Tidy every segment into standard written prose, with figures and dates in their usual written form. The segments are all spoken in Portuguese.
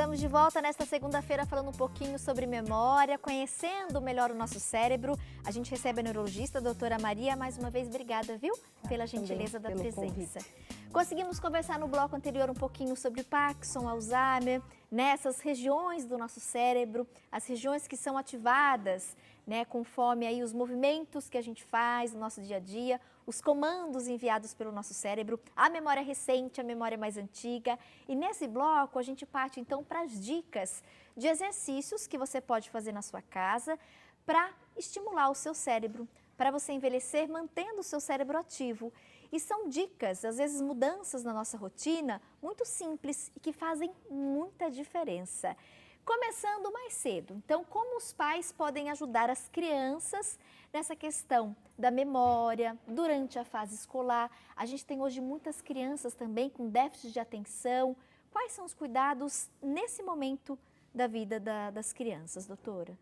Estamos de volta nesta segunda-feira falando um pouquinho sobre memória, conhecendo melhor o nosso cérebro. A gente recebe a neurologista, a doutora Maria. Mais uma vez, obrigada, viu? Pela gentileza da presença. Convite. Conseguimos conversar no bloco anterior um pouquinho sobre Parkinson, Alzheimer, nessas regiões do nosso cérebro, as regiões que são ativadas, né, conforme aí os movimentos que a gente faz no nosso dia a dia, os comandos enviados pelo nosso cérebro, a memória recente, a memória mais antiga. E nesse bloco a gente parte então para as dicas de exercícios que você pode fazer na sua casa para estimular o seu cérebro, para você envelhecer mantendo o seu cérebro ativo. E são dicas, às vezes mudanças na nossa rotina, muito simples e que fazem muita diferença. Começando mais cedo, então como os pais podem ajudar as crianças nessa questão da memória, durante a fase escolar? A gente tem hoje muitas crianças também com déficit de atenção. Quais são os cuidados nesse momento da vida das crianças, doutora?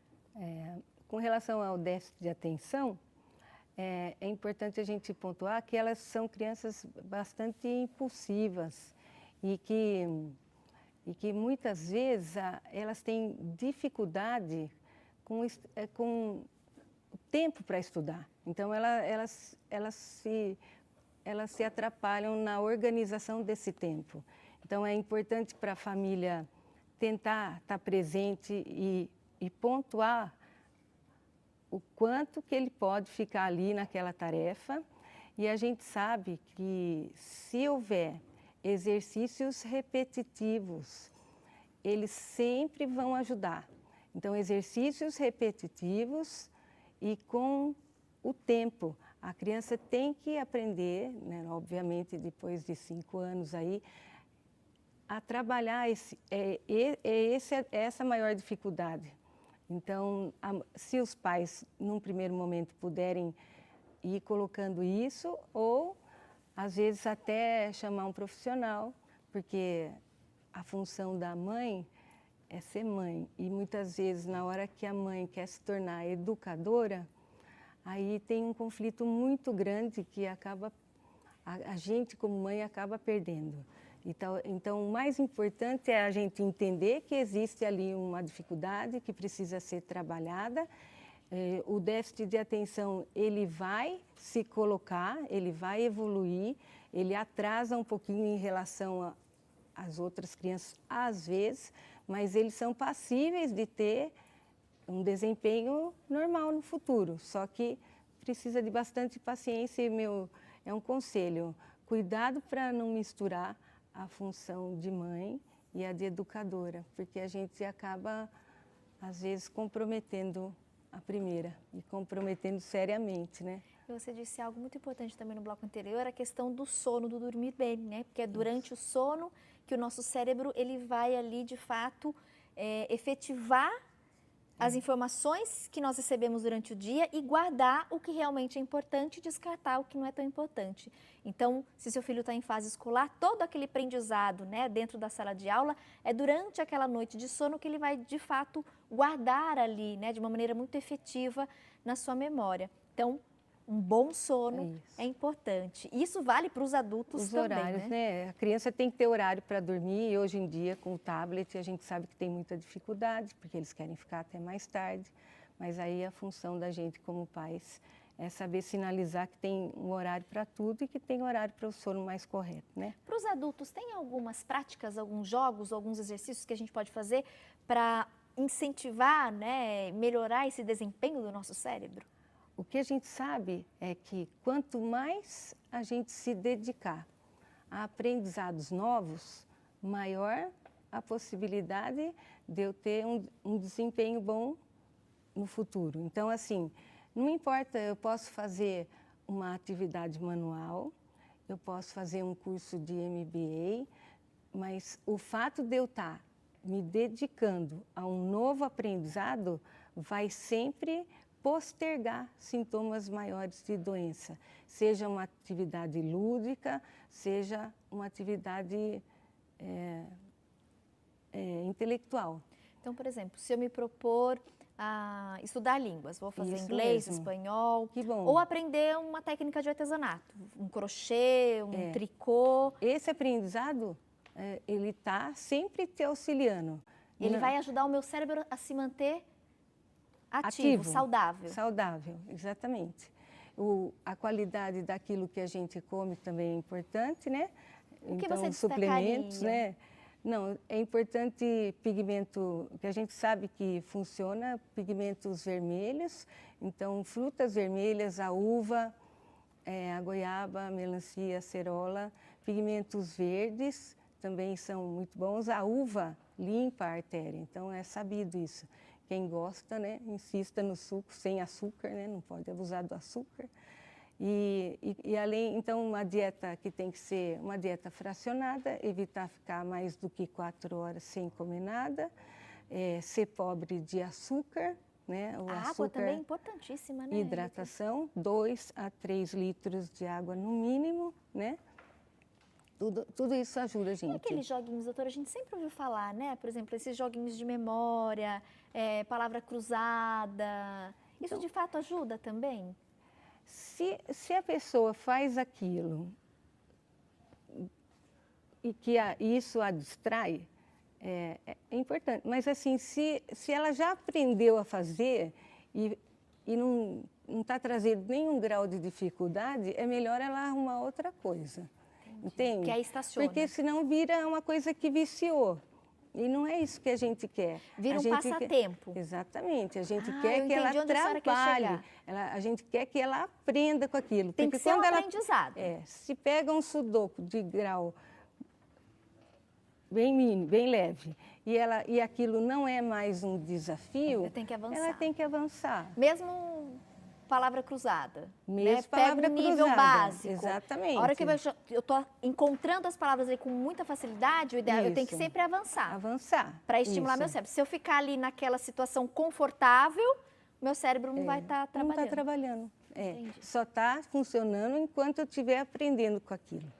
Com relação ao déficit de atenção, é importante a gente pontuar que elas são crianças bastante impulsivas e que muitas vezes elas têm dificuldade com o tempo para estudar. Então elas se atrapalham na organização desse tempo. Então é importante para a família tentar estar presente e pontuar o quanto que ele pode ficar ali naquela tarefa. E a gente sabe que se houver exercícios repetitivos, eles sempre vão ajudar. Então, exercícios repetitivos e com o tempo. A criança tem que aprender, né, obviamente depois de 5 anos aí, a trabalhar essa maior dificuldade. Então, se os pais, num primeiro momento, puderem ir colocando isso, ou, às vezes, até chamar um profissional, porque a função da mãe é ser mãe. E, muitas vezes, na hora que a mãe quer se tornar educadora, aí tem um conflito muito grande que a gente, como mãe, acaba perdendo. Então, o mais importante é a gente entender que existe ali uma dificuldade que precisa ser trabalhada. O déficit de atenção, ele vai se colocar, ele vai evoluir, ele atrasa um pouquinho em relação às outras crianças, às vezes, mas eles são passíveis de ter um desempenho normal no futuro. Só que precisa de bastante paciência e é um conselho, cuidado para não misturar a função de mãe e a de educadora, porque a gente acaba, às vezes, comprometendo a primeira e comprometendo seriamente, né? E você disse algo muito importante também no bloco anterior, a questão do sono, do dormir bem, né? Porque é durante o sono que o nosso cérebro ele vai ali, de fato, efetivar as informações que nós recebemos durante o dia e guardar o que realmente é importante e descartar o que não é tão importante. Então, se seu filho está em fase escolar, todo aquele aprendizado, né, dentro da sala de aula, é durante aquela noite de sono que ele vai, de fato, guardar ali, né, de uma maneira muito efetiva na sua memória. Então, um bom sono é importante. Isso vale para os adultos os também, horários, né? A criança tem que ter horário para dormir e hoje em dia com o tablet a gente sabe que tem muita dificuldade porque eles querem ficar até mais tarde, mas aí a função da gente como pais é saber sinalizar que tem um horário para tudo e que tem horário para o sono mais correto, né? Para os adultos, tem algumas práticas, alguns jogos, alguns exercícios que a gente pode fazer para incentivar, né, melhorar esse desempenho do nosso cérebro? O que a gente sabe é que quanto mais a gente se dedicar a aprendizados novos, maior a possibilidade de eu ter um desempenho bom no futuro. Então, assim, não importa, eu posso fazer uma atividade manual, eu posso fazer um curso de MBA, mas o fato de eu estar me dedicando a um novo aprendizado vai sempre postergar sintomas maiores de doença, seja uma atividade lúdica, seja uma atividade intelectual. Então, por exemplo, se eu me propor a estudar línguas, vou fazer Isso inglês, mesmo. espanhol, Que bom. ou aprender uma técnica de artesanato, um crochê, um tricô. Esse aprendizado ele está sempre te auxiliando. Ele vai ajudar o meu cérebro a se manter ativo, saudável. Saudável, exatamente. A qualidade daquilo que a gente come também é importante, né? O que então, você suplementos, né? Não, é importante pigmento, que a gente sabe que funciona, pigmentos vermelhos, então frutas vermelhas, a uva, a goiaba, a melancia, a acerola, pigmentos verdes também são muito bons. A uva limpa a artéria, então é sabido isso. Quem gosta, né, insista no suco sem açúcar, né, não pode abusar do açúcar. E além, então, uma dieta que tem que ser uma dieta fracionada, evitar ficar mais do que 4 horas sem comer nada, ser pobre de açúcar, né? A água também é importantíssima, né? Hidratação, 2 a 3 litros de água no mínimo, né? Tudo isso ajuda a gente. E aqueles joguinhos, doutora, a gente sempre ouviu falar, né? Por exemplo, esses joguinhos de memória, palavra cruzada, isso então, de fato ajuda também? Se a pessoa faz aquilo e que isso a distrai, é importante. Mas assim, se ela já aprendeu a fazer e não está trazendo nenhum grau de dificuldade, é melhor ela arrumar outra coisa. Entende? Que aí estaciona. Porque senão vira uma coisa que viciou. E não é isso que a gente quer. Vira um passatempo. Exatamente. A gente quer que ela trabalhe. A gente quer que ela aprenda com aquilo. Tem que ser um aprendizado. Se pega um sudoku de grau bem mínimo, bem leve, e aquilo não é mais um desafio, ela tem que avançar. Ela tem que avançar. Mesmo palavra cruzada. Mesmo palavra cruzada. Nível básico. Exatamente. A hora que eu estou encontrando as palavras ali com muita facilidade, o ideal, eu tenho que sempre avançar. Avançar. Para estimular meu cérebro. Se eu ficar ali naquela situação confortável, meu cérebro não vai estar trabalhando. Não está trabalhando. Só está funcionando enquanto eu estiver aprendendo com aquilo.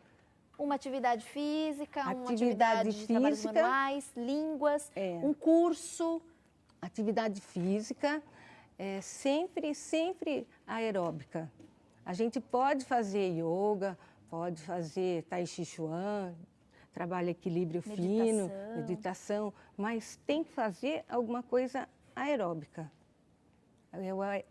Uma atividade física, uma atividade de trabalhos manuais, línguas, um curso. Atividade física. Sempre aeróbica. A gente pode fazer yoga, pode fazer tai chi chuan, trabalho equilíbrio fino, meditação, mas tem que fazer alguma coisa aeróbica.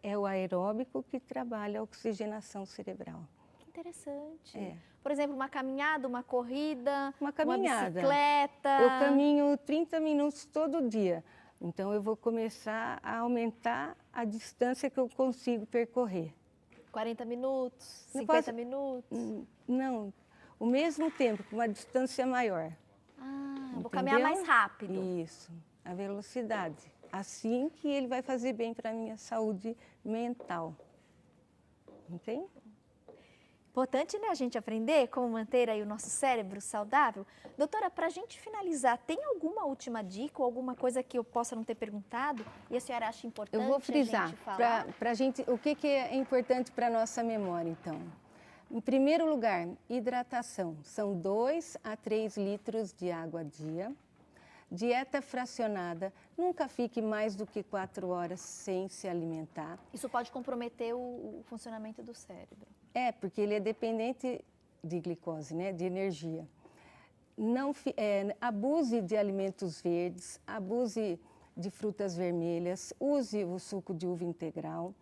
É o aeróbico que trabalha a oxigenação cerebral. Que interessante. Por exemplo, uma caminhada, uma corrida, uma bicicleta. Eu caminho 30 minutos todo dia. Então, eu vou começar a aumentar a distância que eu consigo percorrer. 40 minutos, 50 minutos? Não, o mesmo tempo, com uma distância maior. Vou caminhar mais rápido. Isso, a velocidade. Assim que ele vai fazer bem para a minha saúde mental. Entende? Importante, né, a gente aprender como manter aí o nosso cérebro saudável. Doutora, para a gente finalizar, tem alguma última dica ou alguma coisa que eu possa não ter perguntado e a senhora acha importante? Eu vou frisar para a gente o que é importante para a nossa memória, então. Em primeiro lugar, hidratação. São 2 a 3 litros de água a dia. Dieta fracionada, nunca fique mais do que 4 horas sem se alimentar. Isso pode comprometer o funcionamento do cérebro. Porque ele é dependente de glicose, né, de energia. Abuse de alimentos verdes, abuse de frutas vermelhas, use o suco de uva integral,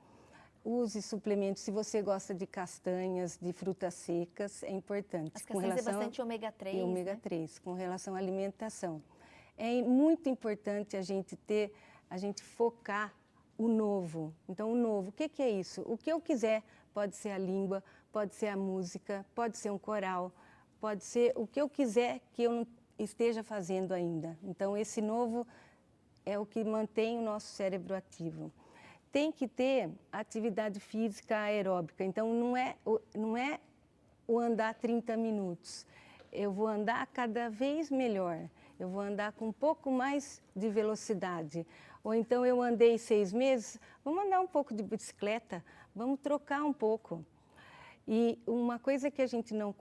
use suplementos, se você gosta de castanhas, de frutas secas, é importante. As castanhas têm bastante ômega 3, ômega 3, com relação à alimentação. É muito importante a gente focar o novo. Então, o novo, o que é isso? O que eu quiser, pode ser a língua, pode ser a música, pode ser um coral, pode ser o que eu quiser que eu não esteja fazendo ainda. Então, esse novo é o que mantém o nosso cérebro ativo. Tem que ter atividade física aeróbica. Então, não é o andar 30 minutos. Eu vou andar cada vez melhor. Eu vou andar com um pouco mais de velocidade. Ou então eu andei 6 meses, vamos andar um pouco de bicicleta, vamos trocar um pouco. E uma coisa que a gente não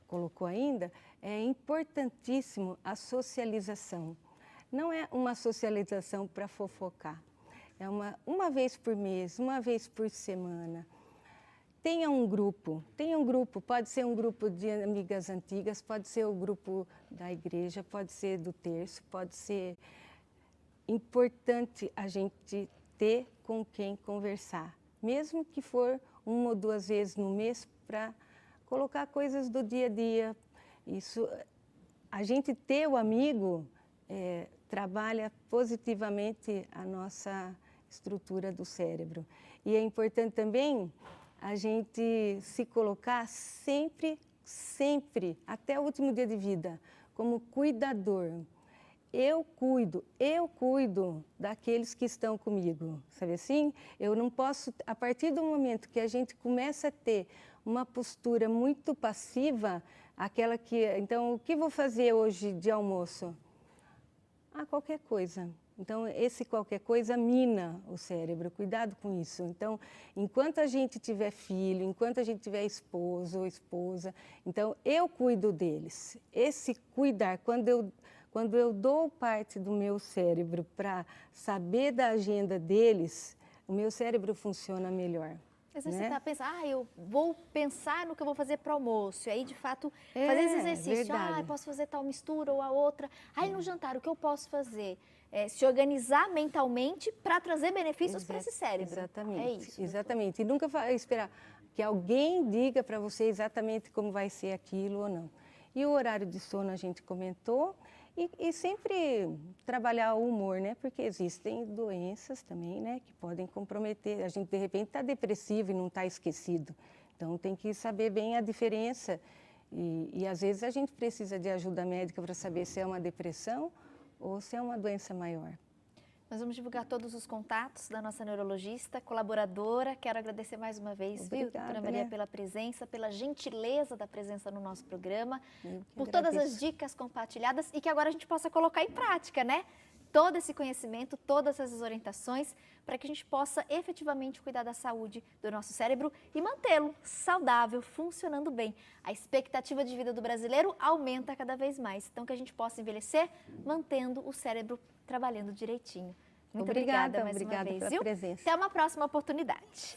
colocou ainda, é importantíssimo a socialização. Não é uma socialização para fofocar. É uma vez por mês, uma vez por semana. tenha um grupo, pode ser um grupo de amigas antigas, pode ser o grupo da igreja, pode ser do terço, pode ser importante a gente ter com quem conversar, mesmo que for 1 ou 2 vezes no mês, para colocar coisas do dia a dia. Isso, a gente ter o amigo trabalha positivamente a nossa estrutura do cérebro. E é importante também a gente se colocar sempre, até o último dia de vida, como cuidador. Eu cuido daqueles que estão comigo, sabe assim? Eu não posso, a partir do momento que a gente começa a ter uma postura muito passiva, aquela que, então, o que vou fazer hoje de almoço? Qualquer coisa. Então, esse qualquer coisa mina o cérebro, cuidado com isso. Então, enquanto a gente tiver filho, enquanto a gente tiver esposo ou esposa, então eu cuido deles. Esse cuidar, quando eu dou parte do meu cérebro para saber da agenda deles, o meu cérebro funciona melhor. Às vezes você está pensando, eu vou pensar no que eu vou fazer para o almoço. E aí, de fato, fazer esse exercício. Eu posso fazer tal mistura ou a outra. Aí, no jantar, o que eu posso fazer? Se organizar mentalmente para trazer benefícios para esse cérebro. Exatamente. É isso. Exatamente. E nunca esperar que alguém diga para você exatamente como vai ser aquilo ou não. E o horário de sono a gente comentou. E sempre trabalhar o humor, né? Porque existem doenças também, né? Que podem comprometer. A gente, de repente, está depressivo e não está esquecido. Então, tem que saber bem a diferença. E, às vezes, a gente precisa de ajuda médica para saber se é uma depressão ou se é uma doença maior. Nós vamos divulgar todos os contatos da nossa neurologista, colaboradora. Quero agradecer mais uma vez, doutora Maria, pela presença, pela gentileza da presença no nosso programa, por todas as dicas compartilhadas e que agora a gente possa colocar em prática, né? Todo esse conhecimento, todas essas orientações, para que a gente possa efetivamente cuidar da saúde do nosso cérebro e mantê-lo saudável, funcionando bem. A expectativa de vida do brasileiro aumenta cada vez mais. Então, que a gente possa envelhecer mantendo o cérebro trabalhando direitinho. Muito obrigada mais uma vez, pela presença. Até uma próxima oportunidade.